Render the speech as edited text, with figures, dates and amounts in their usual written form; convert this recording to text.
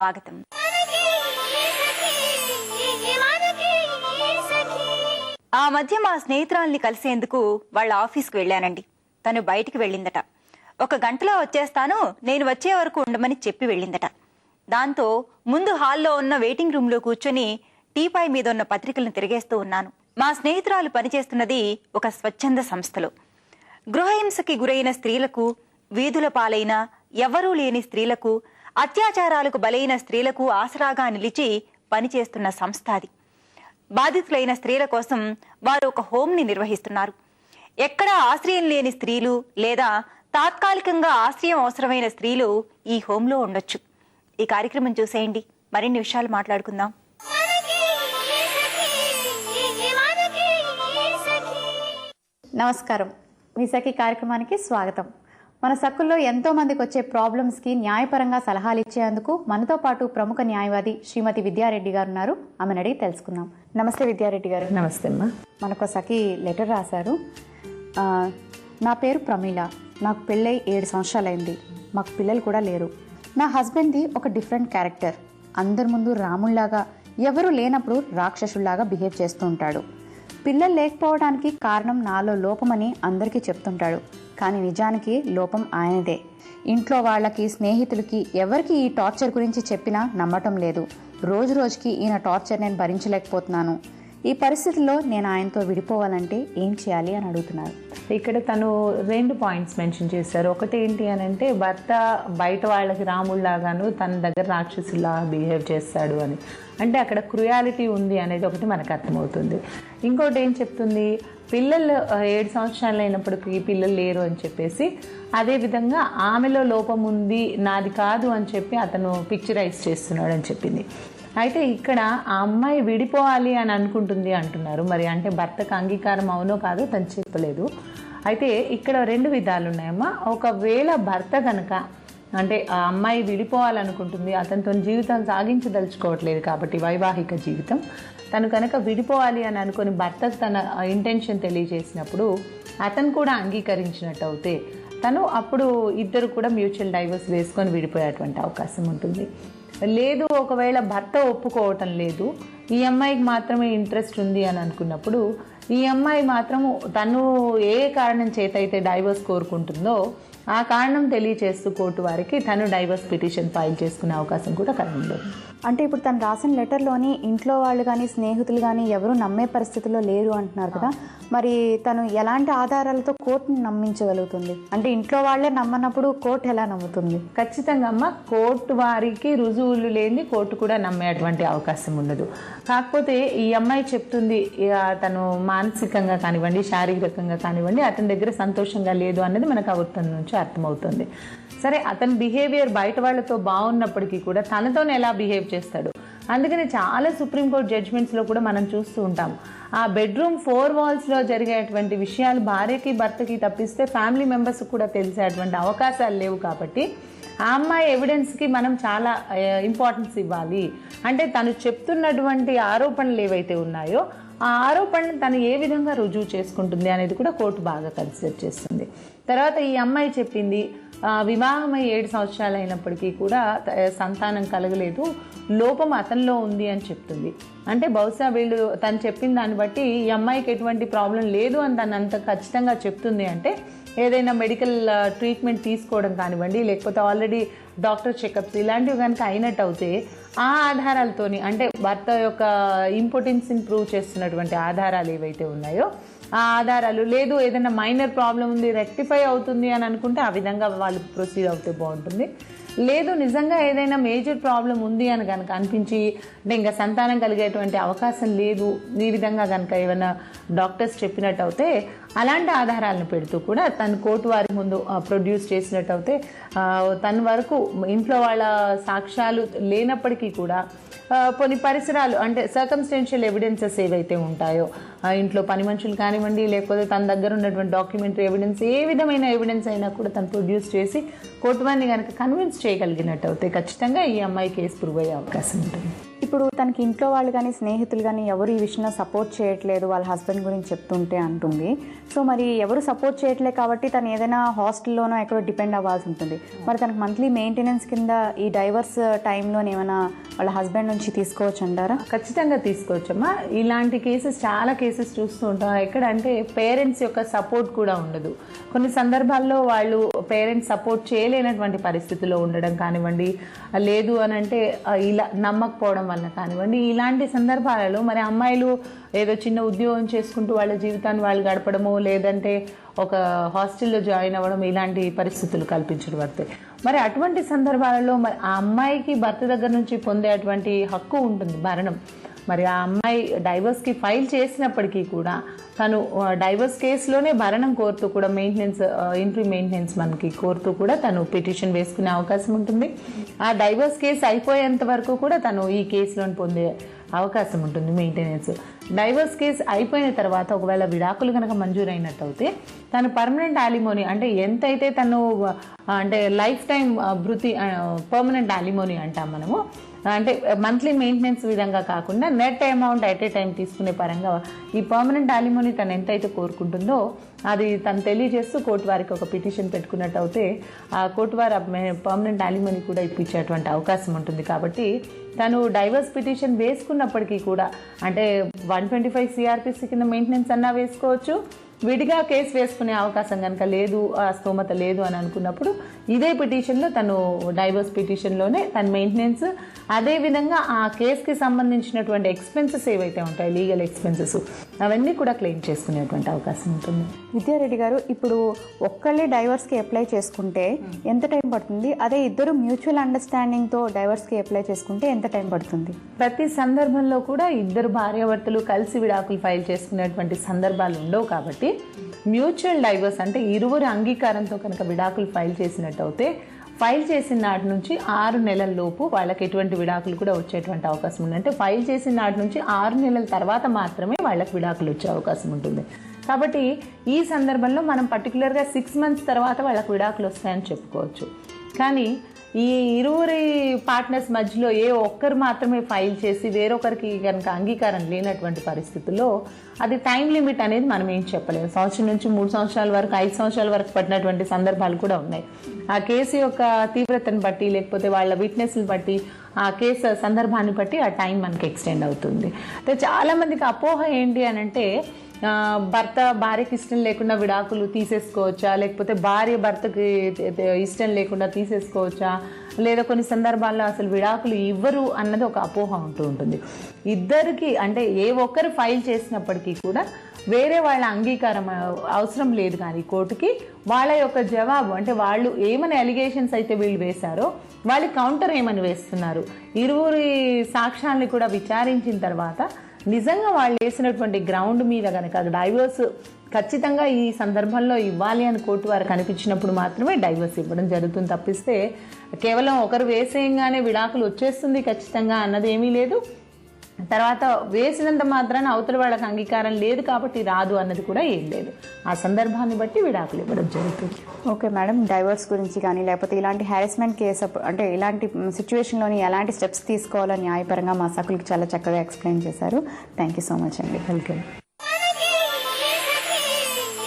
స్వాగతం. ఆ మధ్య మా స్నేహితురాల్ని కలిసేందుకు వాళ్ళ ఆఫీస్కి వెళ్ళానండి. తను బయటికి వెళ్ళిందట. 1 గంటలో వచ్చేస్తాను, నేను వచ్చే వరకు ఉండమని చెప్పి వెళ్ళిందట. దాంతో ముందు హాల్లో ఉన్న వెయిటింగ్ రూమ్ లో కూర్చొని టీపాయ్ మీద ఉన్న పత్రికలను తిరిగేస్తూ ఉన్నాను. మా స్నేహితురాలు పనిచేస్తున్నది ఒక స్వచ్ఛంద సంస్థలో. గృహహింసకి గురైన స్త్రీలకు, వీధుల పాలైన ఎవరూ లేని స్త్రీలకు, అత్యాచారాలకు బలైన స్త్రీలకు ఆసరాగా నిలిచి పనిచేస్తున్న సంస్థ అది. బాధితులైన స్త్రీల కోసం వారు ఒక హోంని నిర్వహిస్తున్నారు. ఎక్కడ ఆశ్రయం లేని స్త్రీలు లేదా తాత్కాలికంగా ఆశ్రయం అవసరమైన స్త్రీలు ఈ హోంలో ఉండొచ్చు. ఈ కార్యక్రమం చూసేయండి, మరిన్ని విషయాలు మాట్లాడుకుందాం. నమస్కారం, మీ సఖి కార్యక్రమానికి స్వాగతం. మన సక్కుల్లో ఎంతో మందికి వచ్చే ప్రాబ్లమ్స్కి న్యాయపరంగా సలహాలు ఇచ్చేందుకు మనతో పాటు ప్రముఖ న్యాయవాది శ్రీమతి విద్యారెడ్డి గారు ఉన్నారు. ఆమెను అడిగి తెలుసుకుందాం. నమస్తే విద్యారెడ్డి గారు. నమస్తే అమ్మా. మనకు సఖి లెటర్ రాశారు. నా పేరు ప్రమీల, నాకు పెళ్ళై 7 సంవత్సరాలైంది. మాకు పిల్లలు కూడా లేరు. నా హస్బెండ్ది ఒక డిఫరెంట్ క్యారెక్టర్. అందరి ముందు రాముళ్లాగా, ఎవరు లేనప్పుడు రాక్షసుల్లాగా బిహేవ్ చేస్తూ ఉంటాడు. పిల్లలు లేకపోవడానికి కారణం నాలో లోపమని అందరికీ చెప్తుంటాడు, కానీ నిజానికి లోపం ఆయనదే. ఇంట్లో వాళ్ళకి, స్నేహితులకి ఎవరికి ఈ టార్చర్ గురించి చెప్పినా నమ్మటం లేదు. రోజు రోజుకి ఈయన టార్చర్ నేను భరించలేకపోతున్నాను. ఈ పరిస్థితుల్లో నేను ఆయనతో విడిపోవాలంటే ఏం చేయాలి అని అడుగుతున్నారు. ఇక్కడ తను 2 పాయింట్స్ మెన్షన్ చేశారు. ఒకటి ఏంటి అని అంటే, భర్త బయట వాళ్ళకి రాముళ్లాగాను తన దగ్గర రాక్షసుల్లాగా బిహేవ్ చేస్తాడు అని. అంటే అక్కడ క్రుయాలిటీ ఉంది అనేది ఒకటి మనకు అర్థమవుతుంది. ఇంకోటి ఏం చెప్తుంది, పిల్లలు 7 సంవత్సరాలు అయినప్పటికీ పిల్లలు లేరు అని చెప్పేసి, అదేవిధంగా ఆమెలో లోపం ఉంది, నాది కాదు అని చెప్పి అతను పిక్చరైజ్ చేస్తున్నాడు అని చెప్పింది. అయితే ఇక్కడ ఆ అమ్మాయి విడిపోవాలి అని అనుకుంటుంది అంటున్నారు. మరి అంటే భర్తకు అంగీకారం అవునో కాదో తను చెప్పలేదు. అయితే ఇక్కడ 2 విధాలు ఉన్నాయమ్మా. ఒకవేళ భర్త కనుక అంటే ఆ అమ్మాయి విడిపోవాలనుకుంటుంది, అతనితో జీవితం సాగించదలుచుకోవట్లేదు కాబట్టి వైవాహిక జీవితం, తను కనుక విడిపోవాలి అని అనుకుని భర్తకు తన ఇంటెన్షన్ తెలియజేసినప్పుడు అతను కూడా అంగీకరించినట్టు అవుతే తను అప్పుడు ఇద్దరు కూడా మ్యూచువల్ డైవర్స్ వేసుకొని విడిపోయేటువంటి అవకాశం ఉంటుంది. లేదు, ఒకవేళ భర్త ఒప్పుకోవటం లేదు, ఈ అమ్మాయికి మాత్రమే ఇంట్రెస్ట్ ఉంది అని అనుకున్నప్పుడు ఈ అమ్మాయి మాత్రము తను ఏ కారణం చేత అయితే డైవర్స్ కోరుకుంటుందో ఆ కారణం తెలియచేస్తూ కోర్టు వారికి తను డైవర్స్ పిటిషన్ ఫైల్ చేసుకునే అవకాశం కూడా కలంలో. అంటే ఇప్పుడు తను రాసిన లెటర్లోని ఇంట్లో వాళ్ళు కానీ స్నేహితులు కానీ ఎవరు నమ్మే పరిస్థితుల్లో లేరు అంటున్నారు కదా, మరి తను ఎలాంటి ఆధారాలతో కోర్టును నమ్మించగలుగుతుంది? అంటే ఇంట్లో వాళ్ళే నమ్మనప్పుడు కోర్టు ఎలా నమ్ముతుంది? ఖచ్చితంగా అమ్మ, కోర్టు వారికి రుజువులు లేని కోర్టు కూడా నమ్మేటువంటి అవకాశం ఉండదు. కాకపోతే ఈ అమ్మాయి చెప్తుంది తను మానసికంగా కానివ్వండి, శారీరకంగా కానివ్వండి అతని దగ్గర సంతోషంగా లేదు అన్నది మనకు ఆ ఉత్తరం నుంచి అర్థమవుతుంది. సరే, అతని బిహేవియర్ బయట వాళ్ళతో బాగున్నప్పటికీ కూడా తనతోనే ఎలా బిహేవ్ చేస్తాడు. అందుకని చాలా సుప్రీంకోర్టు జడ్జ్మెంట్స్లో కూడా మనం చూస్తూ ఉంటాం, ఆ బెడ్రూమ్ 4 వాల్స్లో జరిగేటువంటి విషయాలు భార్యకి భర్తకి తప్పిస్తే ఫ్యామిలీ మెంబర్స్ కూడా తెలిసేటువంటి అవకాశాలు లేవు. కాబట్టి ఆ అమ్మాయి ఎవిడెన్స్కి మనం చాలా ఇంపార్టెన్స్ ఇవ్వాలి. అంటే తను చెప్తున్నటువంటి ఆరోపణలు ఏవైతే ఉన్నాయో ఆ ఆరోపణలు తను ఏ విధంగా రుజువు చేసుకుంటుంది అనేది కూడా కోర్టు బాగా కన్సిడర్ చేస్తుంది. తర్వాత ఈ అమ్మాయి చెప్పింది, వివాహమై 7 సంవత్సరాలు అయినప్పటికీ కూడా సంతానం కలగలేదు, లోపం అతనిలో ఉంది అని చెప్తుంది. అంటే బహుశా వీళ్ళు తను చెప్పిన దాన్ని బట్టి ఈ అమ్మాయికి ఎటువంటి ప్రాబ్లం లేదు అని తను అంత ఖచ్చితంగా చెప్తుంది. అంటే ఏదైనా మెడికల్ ట్రీట్మెంట్ తీసుకోవడం కానివ్వండి, లేకపోతే ఆల్రెడీ డాక్టర్ చెకప్స్ ఇలాంటివి కనుక అయినట్టు అవుతే ఆ ఆధారాలతోని, అంటే భర్త యొక్క ఇంపార్టెన్స్ని ప్రూవ్ చేస్తున్నటువంటి ఆధారాలు ఏవైతే ఉన్నాయో ఆ ఆధారాలు, లేదు ఏదైనా మైనర్ ప్రాబ్లం ఉంది రెక్టిఫై అవుతుంది అని అనుకుంటే ఆ విధంగా వాళ్ళు ప్రొసీడ్ అవుతే బాగుంటుంది. లేదు నిజంగా ఏదైనా మేజర్ ప్రాబ్లం ఉంది అని కనుక అనిపించి అంటే ఇంకా సంతానం కలిగేటువంటి అవకాశం లేదు ఈ విధంగా కనుక ఏమైనా డాక్టర్స్ చెప్పినట్టు అయితే అలాంటి ఆధారాలను పెడుతూ కూడా తను కోర్టు వారి ముందు ప్రొడ్యూస్ చేసినట్టు అయితే తన వరకు ఇంట్లో వాళ్ళ సాక్ష్యాలు లేనప్పటికీ కూడా కొన్ని పరిసరాలు అంటే సర్కమ్స్టెన్షియల్ ఎవిడెన్సెస్ ఏవైతే ఉంటాయో, ఇంట్లో పని మనుషులు కానివ్వండి, లేకపోతే తన దగ్గర ఉన్నటువంటి డాక్యుమెంటరీ ఎవిడెన్స్, ఏ విధమైన ఎవిడెన్స్ అయినా కూడా తను ప్రొడ్యూస్ చేసి కోర్టు వారిని కనుక కన్విన్స్ చేయగలిగినట్టు అయితే ఖచ్చితంగా ఈ అమ్మాయి కేసు ప్రూవ్ అయ్యే అవకాశం ఉంటుంది. ఇప్పుడు తనకి ఇంట్లో వాళ్ళు కానీ స్నేహితులు కానీ ఎవరు ఈ విషయంలో సపోర్ట్ చేయట్లేదు వాళ్ళ హస్బెండ్ గురించి చెప్తుంటే అంటుంది. సో మరి ఎవరు సపోర్ట్ చేయట్లేదు కాబట్టి తను ఏదైనా హాస్టల్లోనో ఎక్కడో డిపెండ్ అవ్వాల్సి ఉంటుంది. మరి తనకు మంత్లీ మెయింటెనెన్స్ కింద ఈ డైవర్స్ టైంలో ఏమైనా వాళ్ళ హస్బెండ్ నుంచి తీసుకోవచ్చు అంటారా? ఖచ్చితంగా తీసుకోవచ్చమ్మా. ఇలాంటి కేసెస్ చాలా కేసెస్ చూస్తూ ఉంటాం. ఎక్కడంటే పేరెంట్స్ యొక్క సపోర్ట్ కూడా ఉండదు. కొన్ని సందర్భాల్లో వాళ్ళు పేరెంట్స్ సపోర్ట్ చేయలేనటువంటి పరిస్థితిలో ఉండడం కానివ్వండి, లేదు అని అంటే ఇలా నమ్మకపోవడం వల్ల కానివ్వండి, ఇలాంటి సందర్భాలలో మరి అమ్మాయిలు ఏదో చిన్న ఉద్యోగం చేసుకుంటూ వాళ్ళ జీవితాన్ని వాళ్ళు గడపడము, లేదంటే ఒక హాస్టల్లో జాయిన్ అవ్వడం, ఇలాంటి పరిస్థితులు కల్పించడం పడతాయి. మరి అటువంటి సందర్భాలలో మరి ఆ అమ్మాయికి భర్త దగ్గర నుంచి పొందే అటువంటి హక్కు ఉంటుంది, భరణం. మరి ఆ అమ్మాయి డైవర్స్కి ఫైల్ చేసినప్పటికీ కూడా తను డైవర్స్ కేసులోనే భరణం కోరుతూ కూడా మెయింటెనెన్స్, ఇంట్రీ మెయింటెనెన్స్ మనకి కోరుతూ కూడా తను పిటిషన్ వేసుకునే అవకాశం ఉంటుంది. ఆ డైవర్స్ కేసు అయిపోయేంత వరకు కూడా తను ఈ కేసులోని పొందే అవకాశం ఉంటుంది మెయింటెనెన్స్. డైవర్స్ కేసు అయిపోయిన తర్వాత ఒకవేళ విడాకులు కనుక మంజూరైనట్టు అయితే తను పర్మనెంట్ యాలిమోనీ అంటే ఎంతైతే తను అంటే లైఫ్ టైం భృతి, పర్మనెంట్ యాలిమోనీ అంటాం మనము, అంటే మంత్లీ మెయింటెనెన్స్ విధంగా కాకుండా net amount at a time తీసుకునే పరంగా ఈ పర్మనెంట్ యాలిమోనీ తను ఎంతైతే కోరుకుంటుందో అది తను తెలియజేస్తూ కోర్టు వారికి ఒక పిటిషన్ పెట్టుకున్నట్టు అయితే ఆ కోర్టు వారు పర్మనెంట్ యాలిమోనీ కూడా ఇప్పించేటువంటి అవకాశం ఉంటుంది. కాబట్టి తను డైవర్స్ పిటిషన్ వేసుకున్నప్పటికీ కూడా అంటే 125 CRPC కింద మెయింటెనెన్స్ అన్నా వేసుకోవచ్చు. విడిగా కేసు వేసుకునే అవకాశం కనుక లేదు, ఆ స్తోమత లేదు అని అనుకున్నప్పుడు ఇదే పిటిషన్లో తను డైవర్స్ పిటిషన్లోనే తన మెయింటెనెన్స్, అదేవిధంగా ఆ కేసుకి సంబంధించినటువంటి ఎక్స్పెన్సెస్ ఏవైతే ఉంటాయి, లీగల్ ఎక్స్పెన్సెస్, అవన్నీ కూడా క్లెయిమ్ చేసుకునేటువంటి అవకాశం ఉంటుంది. విద్యారెడ్డి గారు, ఇప్పుడు ఒక్కళ్ళే డైవర్స్కి అప్లై చేసుకుంటే ఎంత టైం పడుతుంది? అదే ఇద్దరు మ్యూచువల్ అండర్స్టాండింగ్తో డైవర్స్కి అప్లై చేసుకుంటే ఎంత టైం పడుతుంది? ప్రతి సందర్భంలో కూడా ఇద్దరు భార్యాభర్తలు కలిసి విడాకులు ఫైల్ చేసుకునేటువంటి సందర్భాలు ఉండవు. కాబట్టి మ్యూచువల్ డైవర్స్ అంటే ఇరువురు అంగీకారంతో కనుక విడాకులు ఫైల్ చేసినట్టు అయితే ఫైల్ చేసిన నాటి నుంచి 6 నెలల లోపు వాళ్ళకి ఎటువంటి విడాకులు కూడా వచ్చేటువంటి అవకాశం ఉంది. అంటే ఫైల్ చేసిన నాటి నుంచి 6 నెలల తర్వాత మాత్రమే వాళ్ళకి విడాకులు వచ్చే అవకాశం ఉంటుంది. కాబట్టి ఈ సందర్భంలో మనం పర్టికులర్గా 6 months తర్వాత వాళ్ళకి విడాకులు వస్తాయని చెప్పుకోవచ్చు. కానీ ఈ ఇరువురి పార్ట్నర్స్ మధ్యలో ఏ ఒక్కరు మాత్రమే ఫైల్ చేసి వేరొకరికి కనుక అంగీకారం లేనటువంటి పరిస్థితుల్లో అది టైం లిమిట్ అనేది మనం ఏం చెప్పలేము. సంవత్సరం నుంచి 3 సంవత్సరాల వరకు, 5 సంవత్సరాల వరకు పట్టినటువంటి సందర్భాలు కూడా ఉన్నాయి. ఆ కేసు యొక్క తీవ్రతను బట్టి, లేకపోతే వాళ్ళ విట్నెస్ని బట్టి, ఆ కేసు సందర్భాన్ని బట్టి ఆ టైం మనకి ఎక్స్టెండ్ అవుతుంది. అంటే చాలామందికి అపోహ ఏంటి అని అంటే భర్త భార్యకి ఇష్టం లేకుండా విడాకులు తీసేసుకోవచ్చా, లేకపోతే భార్య భర్తకి ఇష్టం లేకుండా తీసేసుకోవచ్చా, లేదా కొన్ని సందర్భాల్లో అసలు విడాకులు ఇవ్వరు అన్నది ఒక అపోహ ఉంటూ ఉంటుంది. ఇద్దరికి అంటే ఏ ఒక్కరు ఫైల్ చేసినప్పటికీ కూడా వేరే వాళ్ళ అంగీకారం అవసరం లేదు. కానీ కోర్టుకి వాళ్ళ యొక్క జవాబు అంటే వాళ్ళు ఏమని అలిగేషన్స్ అయితే వీళ్ళు వేశారో వాళ్ళు కౌంటర్ ఏమని వేస్తున్నారు, ఇరువురి సాక్ష్యాన్ని కూడా విచారించిన తర్వాత నిజంగా వాళ్ళు వేసినటువంటి గ్రౌండ్ మీద కనుక డైవర్స్ ఖచ్చితంగా ఈ సందర్భంలో ఇవ్వాలి అని కోర్టు వారు కనిపించినప్పుడు మాత్రమే డైవర్స్ ఇవ్వడం జరుగుతుంది. తప్పిస్తే కేవలం ఒకరు వేసేయంగానే విడాకులు వచ్చేస్తుంది ఖచ్చితంగా అన్నది ఏమీ లేదు. తర్వాత వేసినంత మాత్రాన అవతల వాళ్ళకి అంగీకారం లేదు కాబట్టి రాదు అన్నది కూడా ఏం లేదు. ఆ సందర్భాన్ని బట్టి విడాకులు ఇవ్వడం జరుగుతుంది. ఓకే మేడం, డైవర్స్ గురించి కానీ లేకపోతే ఇలాంటి హారెస్మెంట్ కేసు అంటే ఇలాంటి సిచ్యువేషన్లోని ఎలాంటి స్టెప్స్ తీసుకోవాలో న్యాయపరంగా మా సకులకి చాలా చక్కగా ఎక్స్ప్లెయిన్ చేశారు. థ్యాంక్ యూ సో మచ్ అండి. వెల్కమ్.